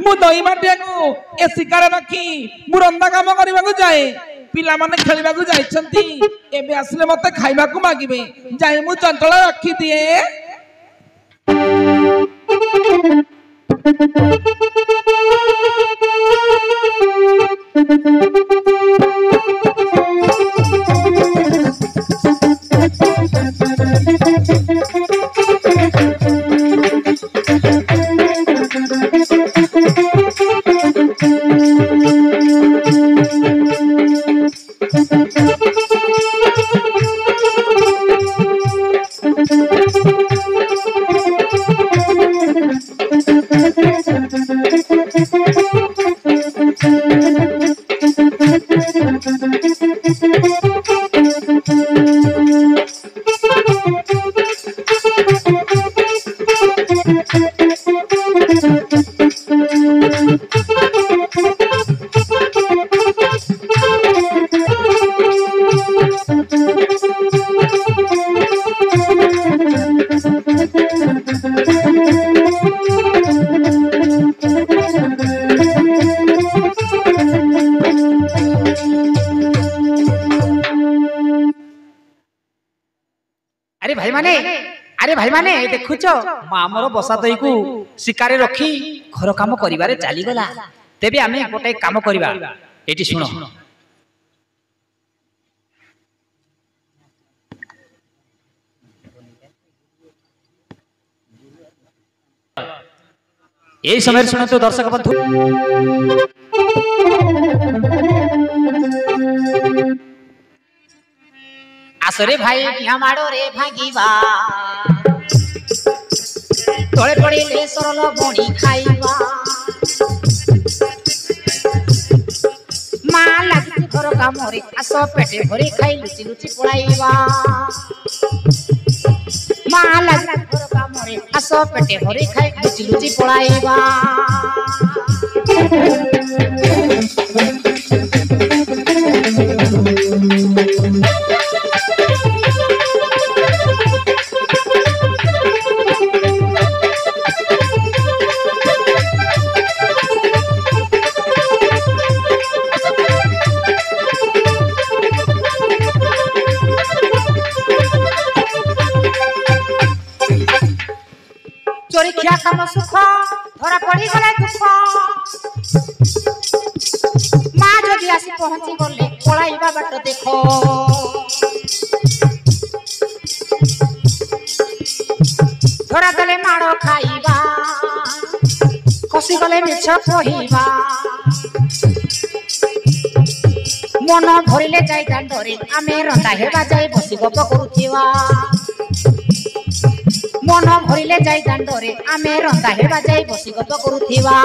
मु दही माटिया को ए शिकार रखी मु रंदा काम करबा को जाए पिला माने खेलबा को जाइछंती एबे आसले मते खाइबा को मागिबे जाई मु चंचल रखी दिए अरे भाई माने देखुच मामर बसा दई को शिकारे रखी घर काम करिबारे चली गला तेबे आमे गोटे काम करिबा एटी सुनो ए समय सुनो तो दर्शक बंधु आसरे भाई किया माड़ो रे भागीबा तोळे पड़िले सरल बणी खाइबा मा लागी घर काम रे आस पेटे भरी खाई लुचि लुचि पळाइबा मा लागी घर काम रे आस पेटे भरी खाई लुचि लुचि पळाइबा काम सुख धरा पड़ी गले दुख माँ जदि आसी पहुंची गले पलाइबा बाट देखो धरा गले माड़ खाइबा खसी गले मिछ कहिबा मन भरिले जाई दांडरे आमे रंदा हेबा जाई बसी गप करूथिबा मन भरिले जाई दांडरे आमे रंदा हेबा जाई बसी गप करूथिबा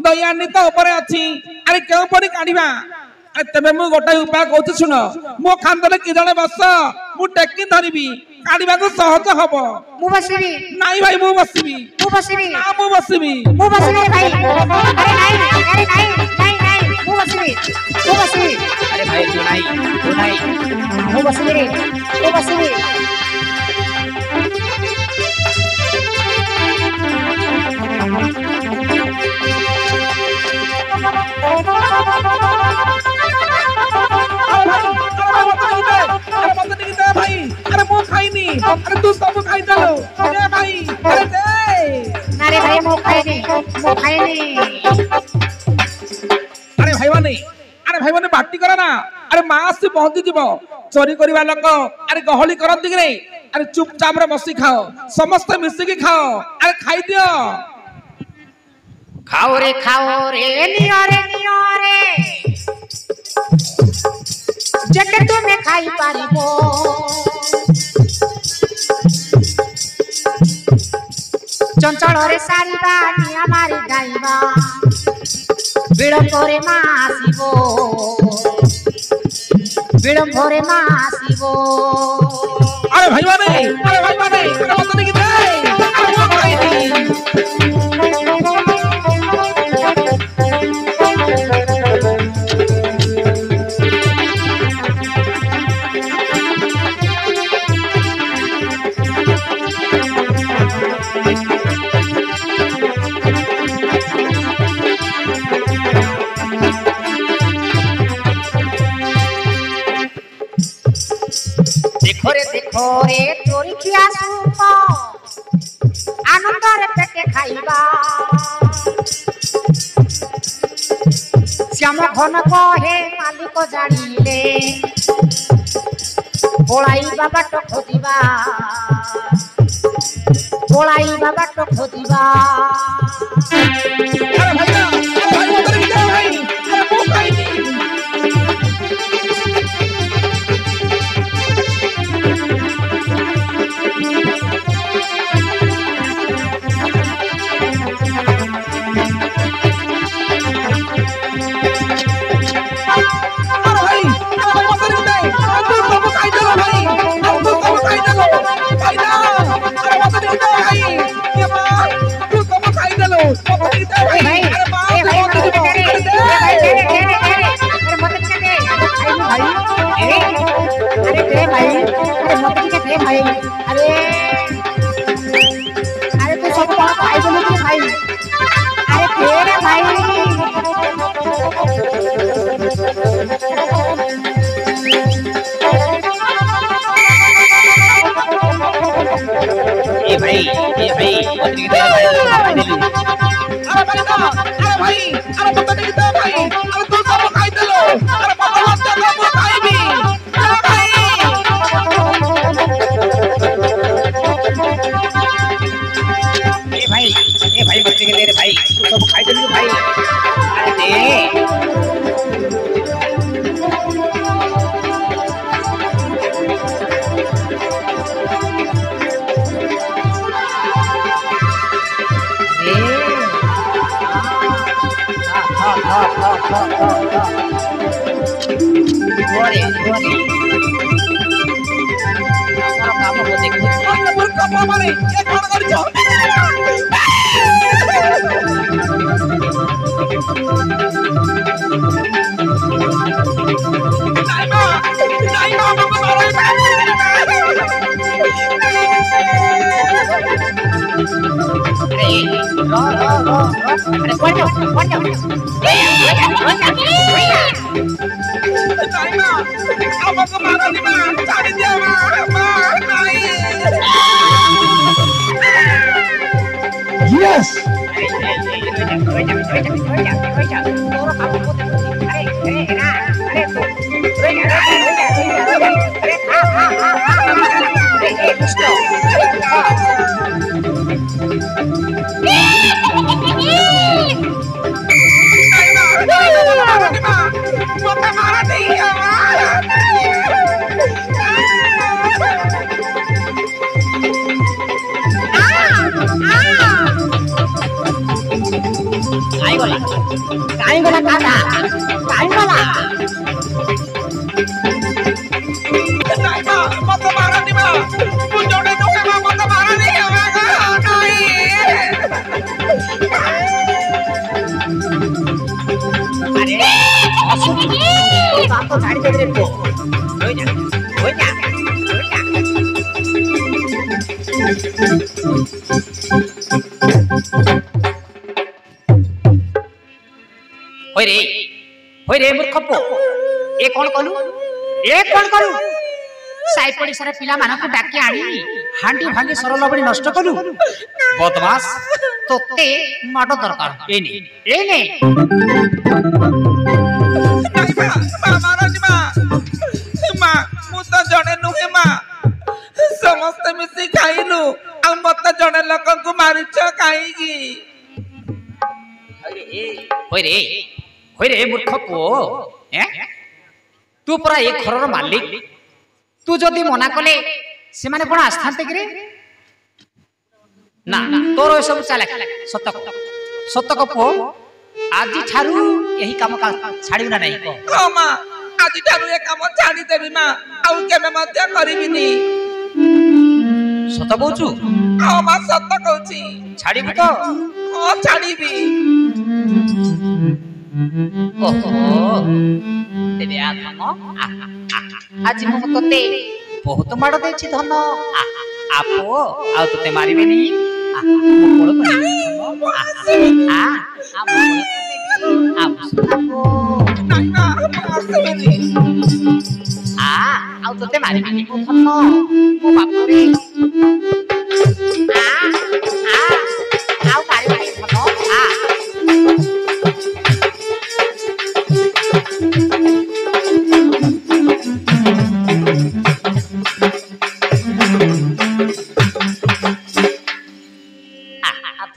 दयानी तो ऊपर अच्छी अरे क्यों पड़ी काढ़ा तेरे मु गोटे उपाय कहूँ शुण मो खानदे कि जड़े बस मु टेकी धरबी काढ़ा को सहज हम मु बसबी नहीं भाई मु बसबी मु बसबी ना मु बसबी मु बसबी भाई अरे नहीं मु बसबी अरे भाई तू नहीं मु बसबी रे मु बसबी भाई अरे मु खाइनी अरे तू सब खाई चलो अरे भाई अरे दे अरे भाई मु खाइनी अरे भाई माने बाटी करा ना अरे मां से पहुंची जीवो चोरी करवा लोक अरे गहली करंती कि नहीं अरे चुपचाप रे बसी खाओ समस्त मिसी के खाओ अरे खाई दियो खाओ रे नियो रे जके तुमे खाई पारिबो चंचल रे सारीबा निया मारी गाइबा বিড়ম্বরে মা আসিব বিড়ম্বরে মা আসিব আরে ভাই মানে আরে মত দেখি দে আরে মত দেখি দেখো রে তোরি খিয়া সুখ আনন্দরে পেটে খাইবা শ্যাম ঘন কহে মালিক জানিলে পড়াইবা বাট খোঁজিবা পড়াইবা বাট খোঁজিবা আরে ভাই না ভাই মত দেখি দে ভাই আরে মত খাইনি साई पड़िसार पिला मानक डाकी आनी हांडी भांगी सरल बड़ी नष्ट कलु बदमाश तोते माड दरकार एने मां मु तो जणे नुहे मां समस्त मिसी खाइलु आ मत जणे लोक को मारिछ काईगी होय रे मूर्ख पो तू परा एक घरर मालिक तू जदि मना कले से माने कोन आस्थांते कि रे ना तोर सब चाला सतक पो आज ठारू यही काम छाड़ू ना नहीं को ହଁ ମା ଆଜି ଠାରୁ ଏ କାମ ଛାଡ଼ିଦେବି ମା ଆଉ କେବେ ମଧ୍ୟ କରିବିନି। ସତ କହୁଛୁ? ହଁ ମା ସତ କହୁଛି। ଛାଡ଼ିବୁ ତ? ହଁ ଛାଡ଼ିବି। ଓହୋ ତେବେ ଆ ଧନ ଆଜି ମୁଁ ତତେ ବହୁତ ମାଡ଼ ଦେଇଛି ଧନ। ଆପୋ ଆଉ ତତେ ମାରିବେନି। ଆଉ ତତେ ମାରିବେନି ମୋ ଧନ ମୋ ବାପରେ। ଆଉ ମାରିବେନି ଧନ।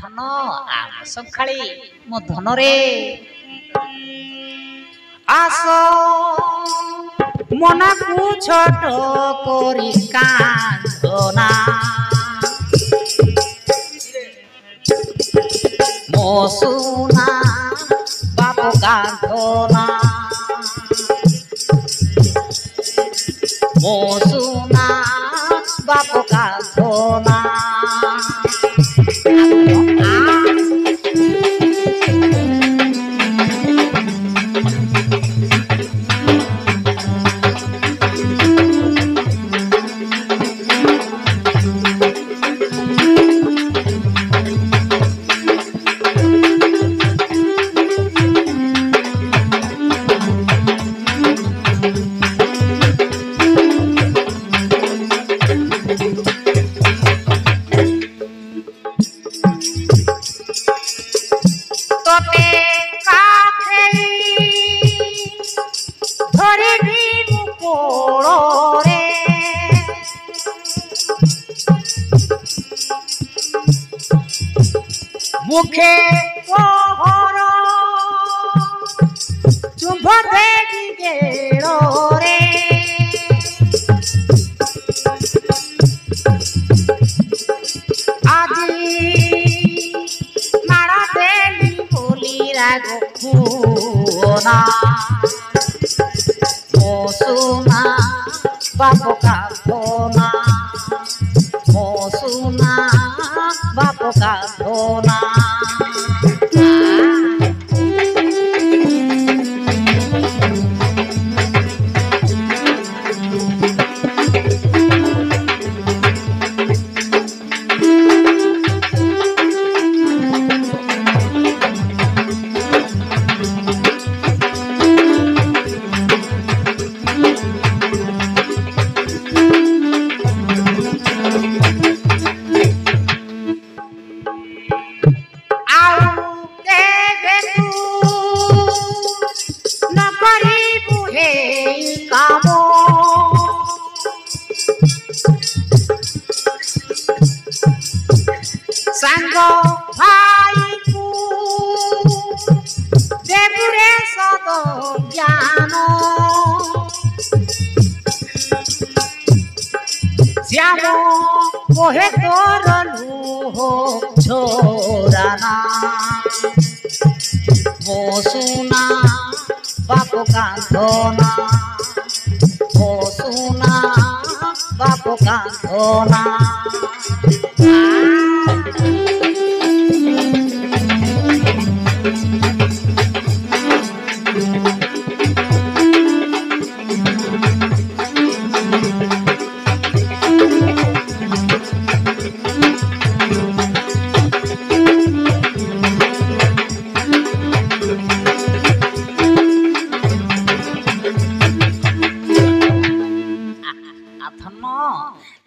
ଧନ ସଖାଳି ମୋ ଧନରେ ଆସ ମନକୁ ଛୋଟ କରି କାନ୍ଦନା ମୋ ସୁନା ବାପ କାନ୍ଦନା ମୋ ସୁନା ବାପ କାନ୍ଦନା। मुखे कोहर चुंभ देगी गेलो रे आजी मारा देली बोली रागो खुना ओ सुना बाबो का धोना ओ सुना बाबो का धोना। सांग भाई को देवरे सद ज्ञान श्याम कोहे तोर लूह छोराना मो सुना बाप का धोना मो सुना बाप का धोना।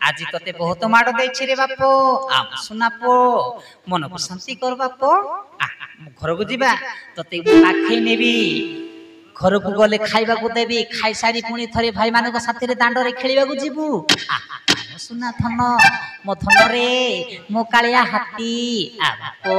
आज तते बहुत माड़ देछि रे बापो आ सुना पो मन को शांति कर बापो घर को जीवा तते पाखे नेबी घर को गले खाइबा को देबी खाइ सारी पुणी थरे भाई मान को साथी रे दांड रे खेलिबा को जीवु सुना थन मो थन रे मो कालिया हाथी आ बापो